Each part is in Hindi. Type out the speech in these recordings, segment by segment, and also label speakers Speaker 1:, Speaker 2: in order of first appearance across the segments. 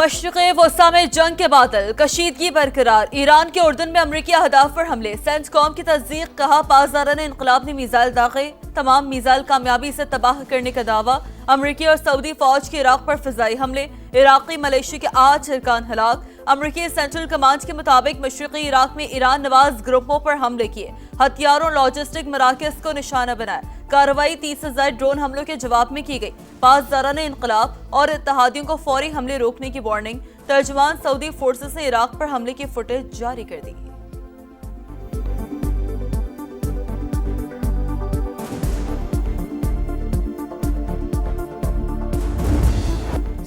Speaker 1: मशरिक़े वस्ता में जंग के बादल, कशीदगी बरकरार। ईरान के उर्दन में अमरीकी अहदाफ पर हमले, सेंटकॉम की तस्दीक। कहा पासदारान इंक़लाब ने मिसाइल दागे, तमाम मिसाइल कामयाबी से तबाह करने का दावा। अमरीकी और सऊदी फौज के इराक पर फिजाई हमले, इराकी मलेशिया के 8 अरकान हलाक। अमरीकी सेंट्रल कमांड के मुताबिक मशरिक़ी इराक में ईरान नवाज ग्रुपों पर हमले किए, हथियारों और लॉजिस्टिक मराकज़ को निशाना बनाया। कार्रवाई 30,000 ड्रोन हमलों के जवाब में की गई। पासदारान इंक़लाब और इत्तेहादियों को फौरी हमले रोकने की वार्निंग। तर्जुमान सऊदी फोर्सेस ने इराक पर हमले की फुटेज जारी कर दी।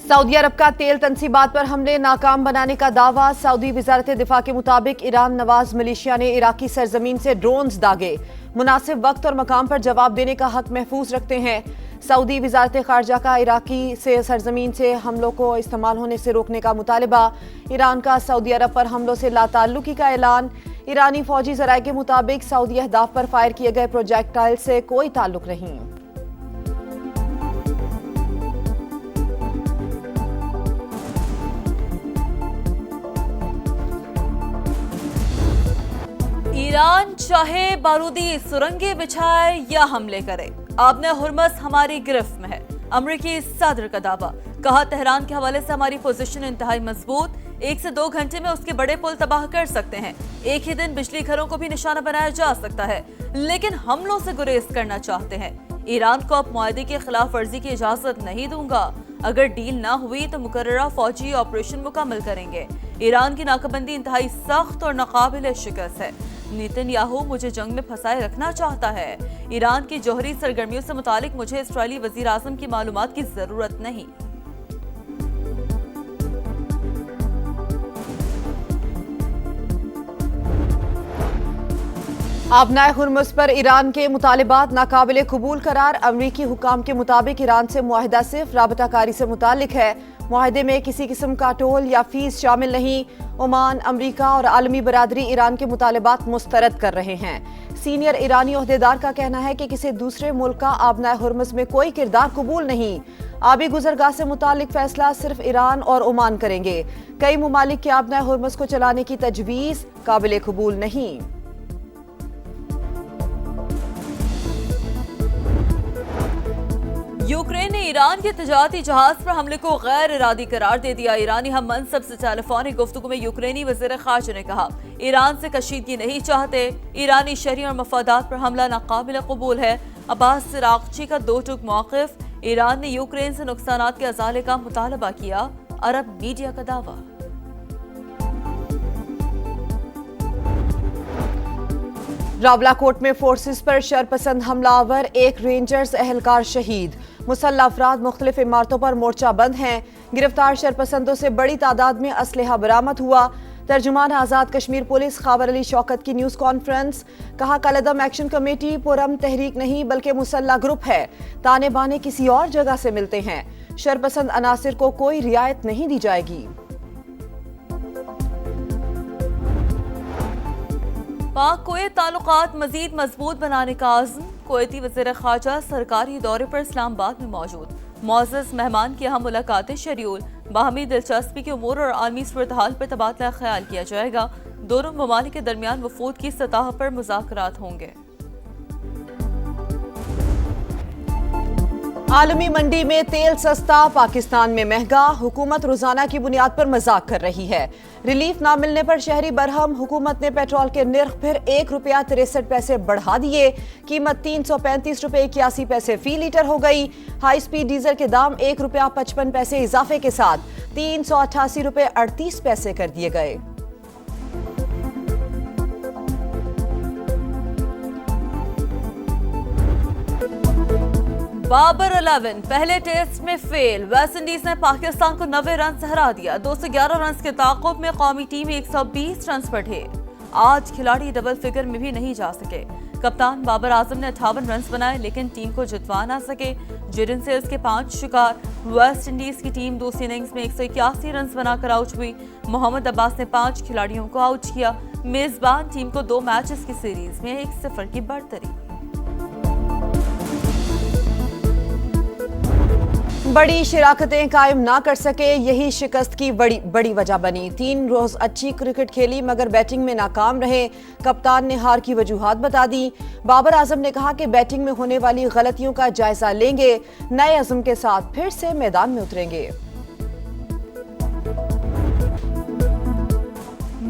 Speaker 2: सऊदी अरब का तेल तंसीबात पर हमले नाकाम बनाने का दावा। सऊदी वजारत दिफा के मुताबिक ईरान नवाज मिलिशिया ने इराकी सरजमीन से ड्रोन्स दागे, मुनासिब वक्त और मकाम पर जवाब देने का हक महफूज रखते हैं। सऊदी वजारत खारजा का इराकी से सरजमीन से हमलों को इस्तेमाल होने से रोकने का मुतालबा। ईरान का सऊदी अरब पर हमलों से लाताल्लुकी का ऐलान। ईरानी फौजी जराये के मुताबिक सऊदी अहदाफ पर फायर किए गए प्रोजेक्टाइल से कोई ताल्लुक नहीं।
Speaker 1: ईरान चाहे बारूदी सुरंगें बिछाए या हमले करे, आबने हुर्मस हमारी गिरफ्त में है। अमरीकी सदर का दावा। कहा तेहरान के हवाले से हमारी पोजीशन इंतहाई मजबूत, 1 से 2 घंटे में उसके बड़े पुल तबाह कर सकते हैं। एक ही दिन बिजली घरों को भी निशाना बनाया जा सकता है, लेकिन हमलों से गुरेज करना चाहते हैं। ईरान को अब मुआहदे की खिलाफ वर्जी की इजाजत नहीं दूंगा। अगर डील ना हुई तो मुकर्ररा फौजी ऑपरेशन मुकम्मल करेंगे। ईरान की नाकाबंदी इंतहाई सख्त और नाकाबिल शिकस्त है। नेतन्याहू मुझे जंग में फंसाए रखना चाहता है। ईरान की जौहरी सरगर्मियों से मुतालिक मुझे इस्राईली वजीर आज़म की मालूमात की जरूरत नहीं।
Speaker 2: आबनाए हुर्मुस पर ईरान के मुतालिबात नाकाबिले कबूल करार। अमरीकी हुकाम के मुताबिक ईरान से मुआहिदा सिर्फ राबताकारी से मुतालिक है। मुआहिदे में किसी किस्म का टोल या फीस शामिल नहीं। ओमान, अमरीका और आलमी बरादरी ईरान के मुतालिबात मुस्तरद कर रहे हैं। सीनियर ईरानी ओहदेदार का कहना है कि किसी दूसरे मुल्क का आबनाए हुर्मुस में कोई किरदार कबूल नहीं। आबी गुजरगाह से मुतालिक फैसला सिर्फ ईरान और ओमान करेंगे। कई मुमालिक के आबनाए हुर्मुस को चलाने की तजवीज़ काबिले कबूल नहीं।
Speaker 1: यूक्रेन ने ईरान के तजारती जहाज पर हमले को गैर इरादी करार दे दिया। ईरानी हम मनसब से टेलीफोनिक गुफ्तगू में यूक्रेनी वज़ीर ख़ारजा ने कहा, ईरान से कशीदगी नहीं चाहते। ईरानी शहरी और मफादात पर हमला नाकाबिल कबूल है। अब्बास अराग़ची का 2 टूक मौक़िफ़। ईरान ने यूक्रेन से नुकसानात के अज़ाले का मुतालबा किया। अरब मीडिया का दावा।
Speaker 2: रावलाकोट में फोर्सेस पर शरपसंद हमलावर, 1 रेंजर्स एहलकार शहीद। मुसल्लह अफराद मुख्तलिफ इमारतों पर मोर्चा बंद हैं। गिरफ्तार शरपसंदों से बड़ी तादाद में असलहा बरामद हुआ। तर्जुमान आज़ाद कश्मीर पुलिस ख़ाबर अली शौकत की न्यूज़ कॉन्फ्रेंस। कहा कलदम एक्शन कमेटी पुरम तहरीक नहीं बल्कि मुसल्लह ग्रुप है। ताने बाने किसी और जगह से मिलते हैं। शरपसंद अनासिर को कोई रियायत नहीं दी जाएगी।
Speaker 1: पाक कुवैत ताल्लुकात मजीद मजबूत बनाने का आज़म। कुवैती वज़ीर ख़ारजा सरकारी दौरे पर इस्लामाबाद में मौजूद। मुअज़्ज़ज़ मेहमान की अहम मुलाकातें शेड्यूल। बाहमी दिलचस्पी के उमूर और आलमी सूरत हाल पर तबादला ख्याल किया जाएगा। दोनों ममालिक के दरमियान वफूद की सतह पर मुज़ाकरात होंगे।
Speaker 2: आलमी मंडी में तेल सस्ता, पाकिस्तान में महंगा। हुकूमत रोजाना की बुनियाद पर मजाक कर रही है। रिलीफ ना मिलने पर शहरी बरहम। हुकूमत ने पेट्रोल के निर्ख फिर ₹1.63 बढ़ा दिए। कीमत ₹335.81 फी लीटर हो गई। हाई स्पीड डीजल के दाम ₹1.55 इजाफे के साथ ₹388.38 कर दिए गए।
Speaker 1: बाबर 11 पहले टेस्ट में फेल। वेस्ट इंडीज ने पाकिस्तान को 90 रन से हरा दिया। 211 रन के ताक़ुब में कौमी टीम 120 रन पर ढेर। आज खिलाड़ी डबल फिगर में भी नहीं जा सके। कप्तान बाबर आजम ने 58 रन बनाए, लेकिन टीम को जितवा ना सके, जिनसे उसके 5 शिकार। वेस्ट इंडीज की टीम दूसरी इनिंग्स में 181 रन बनाकर आउट हुई। मोहम्मद अब्बास ने 5 खिलाड़ियों को आउट किया। मेजबान टीम को 2 मैचेस की सीरीज में 1-0 की बढ़तरी।
Speaker 2: बड़ी शिराकतें कायम ना कर सके, यही शिकस्त की बड़ी वजह बनी। 3 रोज अच्छी क्रिकेट खेली मगर बैटिंग में नाकाम रहे। कप्तान ने हार की वजूहात बता दी। बाबर आजम ने कहा कि बैटिंग में होने वाली गलतियों का जायजा लेंगे, नए अज़्म के साथ फिर से मैदान में उतरेंगे।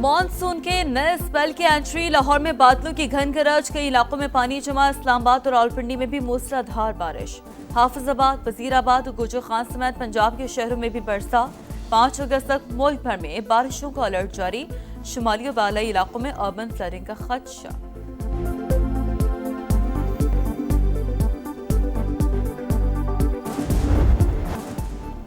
Speaker 1: मॉनसून के नए स्पेल की एंट्री। लाहौर में बादलों की घन गरज, कई इलाकों में पानी जमा। इस्लामाबाद और रावलपिंडी में भी मूसलाधार बारिश। हाफिजाबाद, वजीराबाद और गुजर खान समेत पंजाब के शहरों में भी बरसा। 5 अगस्त तक मुल्क भर में बारिशों का अलर्ट जारी। शुमाली और बालाई इलाकों में अर्बन फ्लडिंग का खदशा।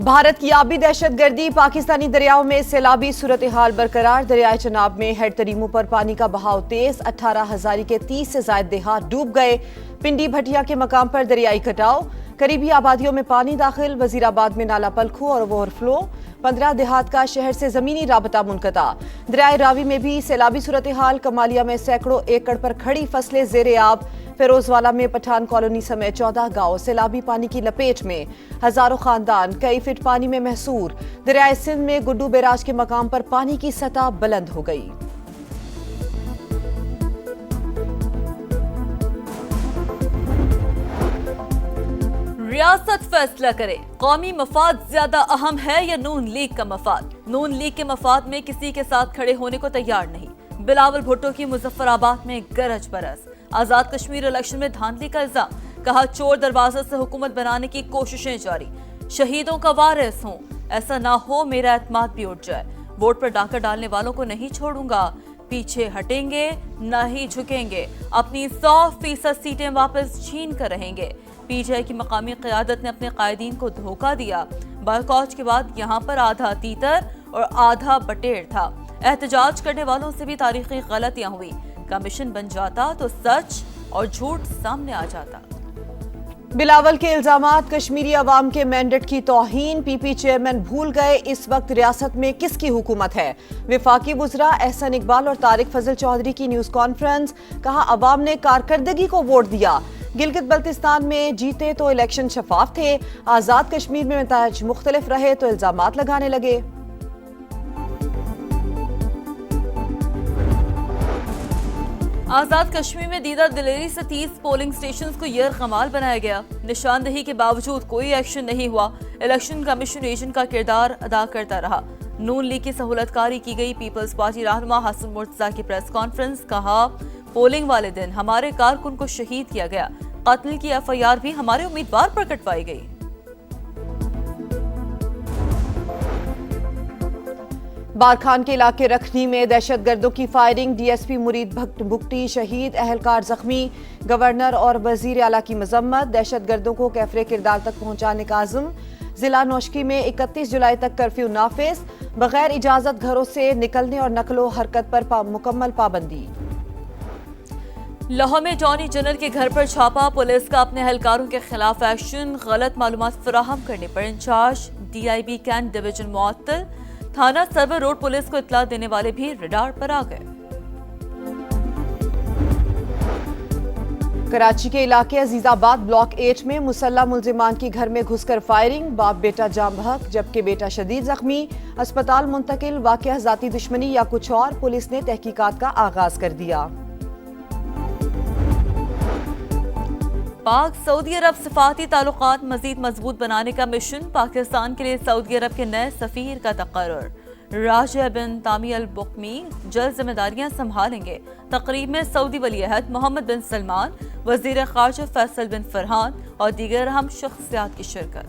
Speaker 2: भारत की आबी दहशतगर्दी, पाकिस्तानी दरियाओं में सैलाबी सूरत हाल बरकरार। दरियाए चनाब में हेड तरीमों पर पानी का बहाव तेज, 18 हजारी के 30 से ज्यादा देहात डूब गए। पिंडी भटिया के मकाम पर दरियाई कटाव, करीबी आबादियों में पानी दाखिल। वजीराबाद में नाला पलखू और ओवरफ्लो, 15 देहात का शहर से जमीनी राबता मुनकता। दरियाए रावी में भी सैलाबी सूरत हाल, कमालिया में सैकड़ों एकड़ पर खड़ी फसलें जेरे आब। फिरोजवाला में पठान कॉलोनी समेत 14 गांव सैलाबी पानी की लपेट में, हजारों खानदान कई फीट पानी में महसूर। दरियाए सिंध में गुड्डू बैराज के मकाम पर पानी की सतह बुलंद हो गई।
Speaker 1: रियासत फैसला करे, कौमी मफाद ज्यादा अहम है या नून लीग का मफाद। नून लीग के मफाद में किसी के साथ खड़े होने को तैयार नहीं। बिलावल भुट्टो की मुजफ्फराबाद में गरज बरस। आजाद कश्मीर इलेक्शन में धांधली का इल्जाम, कहा चोर दरवाजे से हुकूमत बनाने की कोशिशें जारी। शहीदों का वारिस हूं, ऐसा ना हो मेरा एतमाद भी उठ जाए। वोट पर डाका डालने वालों को नहीं छोड़ूंगा, पीछे हटेंगे न ही झुकेंगे। अपनी 100% सीटें वापस छीन कर रहेंगे। पीटीआई की मकामी क़यादत ने अपने कायदीन को धोखा दिया। बॉयकॉट के बाद यहाँ पर आधा तीतर और आधा बटेर था। एहतजाज करने वालों से भी तारीखी गलतियां हुई। कमीशन बन जाता तो सच और झूठ सामने आ जाता।
Speaker 2: बिलावल के इल्जामात, कश्मीरी अवाम के मैंडेट की तौहीन। पीपी चेयरमैन भूल गए इस वक्त रियासत में किसकी हुकूमत है। विफाकी वुज़रा एहसन इकबाल और तारिक फजल चौधरी की न्यूज कॉन्फ्रेंस, कहा अवाम ने कारकर्दगी को वोट दिया। गिलगित बल्तिस्तान में जीते तो इलेक्शन शफाफ थे, आजाद कश्मीर में नतायज मुख्तलिफ रहे तो इल्जामात लगाने लगे।
Speaker 1: आजाद कश्मीर में दीदा दिलेरी से 30 पोलिंग स्टेशंस को यरगमाल बनाया गया। निशानदेही के बावजूद कोई एक्शन नहीं हुआ। इलेक्शन कमीशन एजेंट का किरदार अदा करता रहा। नून लीग की सहूलतकारी की गई। पीपल्स पार्टी रहनुमा हसन मुर्तजा की प्रेस कॉन्फ्रेंस, कहा पोलिंग वाले दिन हमारे कारकुन को शहीद किया गया। कत्ल की एफआईआर भी हमारे उम्मीदवार पर कटवाई गई।
Speaker 2: बारखान के इलाके रखनी में दहशतगर्दों की फायरिंग, डीएसपी मुरीद भुगटी शहीद, अहलकार जख्मी। गवर्नर और वजीर आला की मजम्मत, दहशतगर्दों को कैफरे किरदार तक पहुंचाने का आज़म। जिला नौशकी में 31 जुलाई तक कर्फ्यू नाफिज, बगैर इजाजत घरों से निकलने और नकलो हरकत पर मुकम्मल पाबंदी।
Speaker 1: लाहौर में अटॉर्नी जनरल के घर पर छापा, पुलिस का अपने एहलकारों के खिलाफ एक्शन। गलत मालूमात फराहम करने पर इंचार्ज डीआईबी कैंट डिवीजन मुअत्तल। थाना सर्वर रोड पुलिस को इत्तला देने वाले भी रडार पर आ गए।
Speaker 2: कराची के इलाके अजीजाबाद ब्लॉक 8 में मुसल्ला मुलजिमान की घर में घुसकर फायरिंग, बाप बेटा जाम बहक जबकि बेटा शदीद जख्मी। अस्पताल मुंतकिल, वाकया जाती दुश्मनी या कुछ और, पुलिस ने तहकीकात का आगाज कर दिया।
Speaker 1: पाक सऊदी अरब सफारती ताल्लुकात मजीद मजबूत बनाने का मिशन। पाकिस्तान के लिए सऊदी अरब के नए सफीर का तकर्रुर। राजा बिन तामी अल बुकमी जल्द जिम्मेदारियां संभालेंगे। तकरीब में सऊदी वली अहद मोहम्मद बिन सलमान, वजीर खारजा फैसल बिन फरहान और दीगर अहम शख्सियात की शिरकत।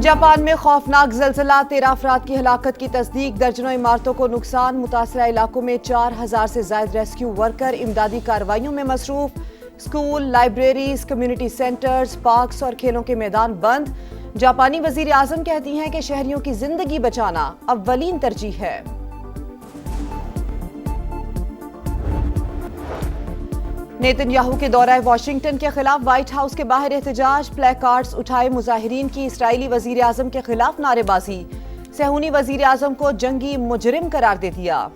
Speaker 2: जापान में खौफनाक ज़लज़ला, 13 अफराद की हलाकत की तस्दीक, दर्जनों इमारतों को नुकसान। मुतासरा इलाकों में 4000 से ज्यादा रेस्क्यू वर्कर इमदादी कार्रवाइयों में मसरूफ। School, libraries, community centres, parks और खेलों के मैदान बंद। जापानी वजीर आजम कहती हैं कि शहरियों की जिंदगी बचाना अव्वलीन तरजीह है। नेतन्याहू के दौरा वाशिंगटन के खिलाफ व्हाइट हाउस के बाहर एहतजाज, प्ले कार्ड्स उठाए मुजाहिरीन की। इसराइली वजीर आजम के खिलाफ नारेबाजी, सहूनी वजीर आजम को जंगी मुजरिम करार दे दिया।